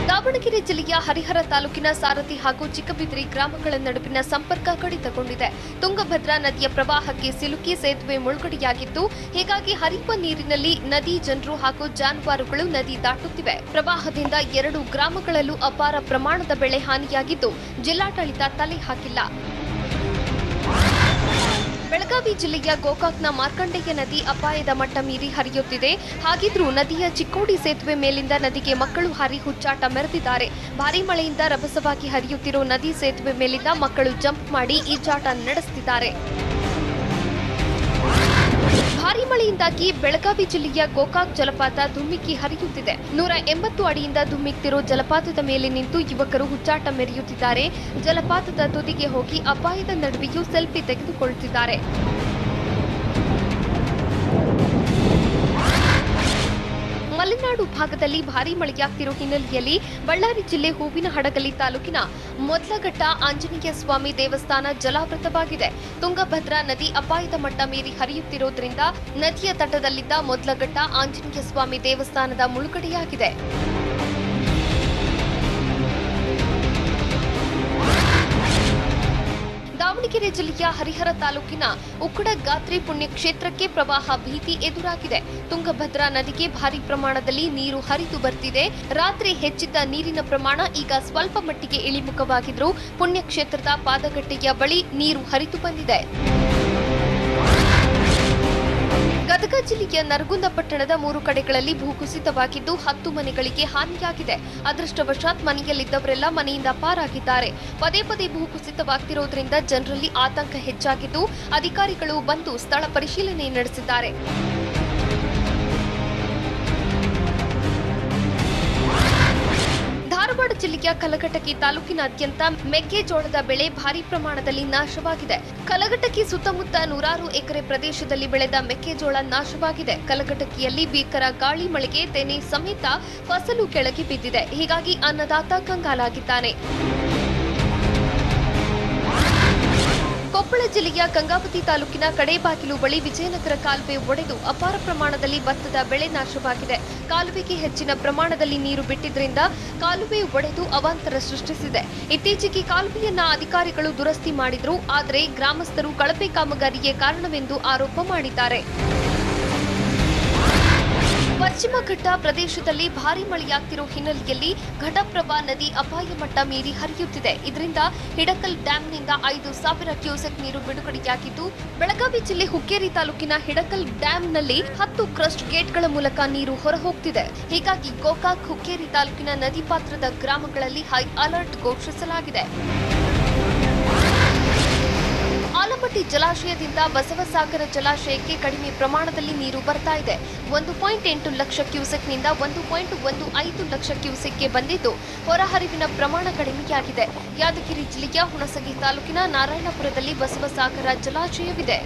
ದಾವಣಗೆರೆ ಜಿಲ್ಲೆಯ ಹರಿಹರ ತಾಲೂಕಿನ ಸಾರಥಿ ಹಾಗೂ ಚಿಕ್ಕಬಿದಿರಿ ಗ್ರಾಮಗಳ ನಡುವಿನ ಸಂಪರ್ಕ ಕಡಿತಗೊಂಡಿದೆ. ತುಂಗಭದ್ರಾ ನದಿಯ ಪ್ರವಾಹಕ್ಕೆ ಸಿಲುಕಿ ಸೇತುವೆ ಮುಳುಗಡೆಯಾಗಿದ್ದು ಹೀಗಾಗಿ ಹರಿಯುವ ನೀರಿನಲ್ಲಿ ನದಿ ಜನರು ಹಾಗೂ ಜಾನುವಾರುಗಳು ನದಿ ದಾಟುತ್ತಿವೆ. ಪ್ರವಾಹದಿಂದ 2 ಗ್ರಾಮಗಳಲ್ಲೂ ಅಪಾರ ಪ್ರಮಾಣದ ಬೆಳೆ ಹಾನಿಯಾಗಿದ್ದು ಜಿಲ್ಲಾಡಳಿತ ತಲೆ ಹಾಕಿಲ್ಲ. ಬೆಳಗಾವಿ ಜಿಲ್ಲೆಯ ಗೋಕಾಕ್ನ ಮಾರ್ಕಂಡೇಯ ನದಿ ಅಪಾಯದ ಮಟ್ಟ ಮೀರಿ ಹರಿಯುತ್ತಿದೆ. ಹಾಗಿದ್ರೂ ನದಿಯ ಚಿಕ್ಕೋಡಿ ಸೇತುವೆ ಮೇಲಿಂದ ನದಿಗೆ ಮಕ್ಕಳು ಹಾರಿ ಹುಚ್ಚಾಟ ಮೆರೆದಿದ್ದಾರೆ. ಭಾರೀ ಮಳೆಯಿಂದ ರಭಸವಾಗಿ ಹರಿಯುತ್ತಿರೋ ನದಿ ಸೇತುವೆ ಮೇಲಿಂದ ಮಕ್ಕಳು ಜಂಪ್ ಮಾಡಿ ಈಜಾಟ ನಡೆಸುತ್ತಿದ್ದಾರೆ. ಭಾರೀ ಮಳೆಯಿಂದಾಗಿ ಬೆಳಗಾವಿ ಜಿಲ್ಲೆಯ ಗೋಕಾಕ್ ಜಲಪಾತ ಧುಮ್ಮಿಕ್ಕಿ ಹರಿಯುತ್ತಿದೆ. 180 ಅಡಿಯಿಂದ ಧುಮ್ಮಿಕ್ತಿರೋ ಜಲಪಾತದ ಮೇಲೆ ನಿಂತು ಯುವಕರು ಹುಚ್ಚಾಟ ಮೆರೆಯುತ್ತಿದ್ದಾರೆ. ಜಲಪಾತದ ತುದಿಗೆ ಹೋಗಿ ಅಪಾಯದ ನಡುವೆಯೂ ಸೆಲ್ಫಿ ತೆಗೆದುಕೊಳ್ಳುತ್ತಿದ್ದಾರೆ. ಮಲೆನಾಡು ಭಾಗದಲ್ಲಿ ಭಾರೀ ಮಳೆಯಾಗ್ತಿರೋ ಹಿನ್ನೆಲೆಯಲ್ಲಿ ಬಳ್ಳಾರಿ ಜಿಲ್ಲೆ ಹೂವಿನಹಡಗಲಿ ತಾಲೂಕಿನ ಮೊದ್ಲಘಟ್ಟ ಆಂಜನೇಯ ಸ್ವಾಮಿ ದೇವಸ್ಥಾನ ಜಲಾವೃತವಾಗಿದೆ. ತುಂಗಭದ್ರಾ ನದಿ ಅಪಾಯದ ಮಟ್ಟ ಮೀರಿ ಹರಿಯುತ್ತಿರುವುದರಿಂದ ನದಿಯ ತಟದಲ್ಲಿದ್ದ ಮೊದ್ಲಘಟ್ಟ ಆಂಜನೇಯ ಸ್ವಾಮಿ ದೇವಸ್ಥಾನದ ಮುಳುಗಡೆಯಾಗಿದೆ. ದಾವಣಗೆರೆ ಜಿಲ್ಲೆಯ ಹರಿಹರ ತಾಲೂಕಿನ ಉಕ್ಕಡಗಾತ್ರಿ ಪುಣ್ಯಕ್ಷೇತ್ರಕ್ಕೆ ಪ್ರವಾಹ ಭೀತಿ ಎದುರಾಗಿದೆ. ತುಂಗಭದ್ರಾ ನದಿಗೆ ಭಾರೀ ಪ್ರಮಾಣದಲ್ಲಿ ನೀರು ಹರಿದು ಬರ್ತಿದೆ. ರಾತ್ರಿ ಹೆಚ್ಚಿದ್ದ ನೀರಿನ ಪ್ರಮಾಣ ಈಗ ಸ್ವಲ್ಪ ಮಟ್ಟಿಗೆ ಇಳಿಮುಖವಾಗಿದ್ರೂ ಪುಣ್ಯಕ್ಷೇತ್ರದ ಪಾದಗಟ್ಟೆಯ ಬಳಿ ನೀರು ಹರಿದು ಬಂದಿದೆ. ಗದಗ ಜಿಲ್ಲೆಯ ನರಗುಂದ ಪಟ್ಟಣದ 3 ಕಡೆಗಳಲ್ಲಿ ಭೂಕುಸಿತವಾಗಿದ್ದು 10 ಮನೆಗಳಿಗೆ ಹಾನಿಯಾಗಿದೆ. ಅದೃಷ್ಟವಶಾತ್ ಮನೆಯಲ್ಲಿದ್ದವರೆಲ್ಲ ಮನೆಯಿಂದ ಪಾರಾಗಿದ್ದಾರೆ. ಪದೇ ಪದೇ ಭೂಕುಸಿತವಾಗ್ತಿರೋದ್ರಿಂದ ಜನರಲ್ಲಿ ಆತಂಕ ಹೆಚ್ಚಾಗಿದ್ದು ಅಧಿಕಾರಿಗಳು ಬಂದು ಸ್ಥಳ ಪರಿಶೀಲನೆ ನಡೆಸಿದ್ದಾರೆ. ಧಾರವಾಡ ಜಿಲ್ಲೆಯ ಕಲಘಟಕಿ ತಾಲೂಕಿನಾದ್ಯಂತ ಮೆಕ್ಕೆಜೋಳದ ಬೆಳೆ ಭಾರೀ ಪ್ರಮಾಣದಲ್ಲಿ ನಾಶವಾಗಿದೆ. ಕಲಘಟಕಿ ಸುತ್ತಮುತ್ತ 100 ಎಕರೆ ಪ್ರದೇಶದಲ್ಲಿ ಬೆಳೆದ ಮೆಕ್ಕೆಜೋಳ ನಾಶವಾಗಿದೆ. ಕಲಘಟಕಿಯಲ್ಲಿ ಭೀಕರ ಗಾಳಿ ಮಳೆಗೆ ತೆನೆ ಸಮೇತ ಫಸಲು ಕೆಳಗೆ ಬಿದ್ದಿದೆ. ಹೀಗಾಗಿ ಅನ್ನದಾತ ಕಂಗಾಲಾಗಿದ್ದಾನೆ. ಕೊಪ್ಪಳ ಜಿಲ್ಲೆಯ ಗಂಗಾವತಿ ತಾಲೂಕಿನ ಕಡೇಬಾಗಿಲು ಬಳಿ ವಿಜಯನಗರ ಕಾಲುವೆ ಒಡೆದು ಅಪಾರ ಪ್ರಮಾಣದಲ್ಲಿ ಭತ್ತದ ಬೆಳೆ ನಾಶವಾಗಿದೆ. ಕಾಲುವೆಗೆ ಹೆಚ್ಚಿನ ಪ್ರಮಾಣದಲ್ಲಿ ನೀರು ಬಿಟ್ಟಿದ್ದರಿಂದ ಕಾಲುವೆ ಒಡೆದು ಅವಾಂತರ ಸೃಷ್ಟಿಸಿದೆ. ಇತ್ತೀಚೆಗೆ ಕಾಲುವೆಯನ್ನ ಅಧಿಕಾರಿಗಳು ದುರಸ್ತಿ ಮಾಡಿದ್ರು. ಆದರೆ ಗ್ರಾಮಸ್ಥರು ಕಳಪೆ ಕಾಮಗಾರಿಗೆ ಕಾರಣವೆಂದು ಆರೋಪ ಮಾಡಿದ್ದಾರೆ. ಪಶ್ಚಿಮ ಘಟ್ಟ ಪ್ರದೇಶದಲ್ಲಿ ಭಾರೀ ಮಳೆಯಾಗ್ತಿರೋ ಹಿನ್ನೆಲೆಯಲ್ಲಿ ಘಟಪ್ರಭಾ ನದಿ ಅಪಾಯ ಮಟ್ಟ ಮೀರಿ ಹರಿಯುತ್ತಿದೆ. ಇದರಿಂದ ಹಿಡಕಲ್ ಡ್ಯಾಂನಿಂದ 5,000 ಕ್ಯೂಸೆಕ್ ನೀರು ಬಿಡುಗಡೆಯಾಗಿದ್ದು ಬೆಳಗಾವಿ ಜಿಲ್ಲೆ ಹುಕ್ಕೇರಿ ತಾಲೂಕಿನ ಹಿಡಕಲ್ ಡ್ಯಾಂನಲ್ಲಿ 10 ಕ್ರಸ್ಟ್ ಗೇಟ್ಗಳ ಮೂಲಕ ನೀರು ಹೊರಹೋಗುತ್ತಿದೆ. ಹೀಗಾಗಿ ಗೋಕಾಕ್ ಹುಕ್ಕೇರಿ ತಾಲೂಕಿನ ನದಿ ಪಾತ್ರದ ಗ್ರಾಮಗಳಲ್ಲಿ ಹೈ ಅಲರ್ಟ್ ಘೋಷಿಸಲಾಗಿದೆ. ಆಲಮಟ್ಟಿ ಯಲಹಟ್ಟಿ ಜಲಾಶಯದಿಂದ ಬಸವಸಾಗರ ಜಲಾಶಯಕ್ಕೆ ಕಡಿಮೆ ಪ್ರಮಾಣದಲ್ಲಿ ನೀರು ಬರ್ತಾ ಇದೆ. 1.8 ಲಕ್ಷ ಕ್ಯೂಸೆಕ್ನಿಂದ 1.15 ಲಕ್ಷ ಕ್ಯೂಸೆಕ್ಗೆ ಬಂದಿದ್ದು ಹೊರಹರಿವಿನ ಪ್ರಮಾಣ ಕಡಿಮೆಯಾಗಿದೆ. ಯಾದಗಿರಿ ಜಿಲ್ಲೆಯ ಹುಣಸಗಿ ತಾಲೂಕಿನ ನಾರಾಯಣಪುರದಲ್ಲಿ ಬಸವಸಾಗರ ಜಲಾಶಯವಿದೆ.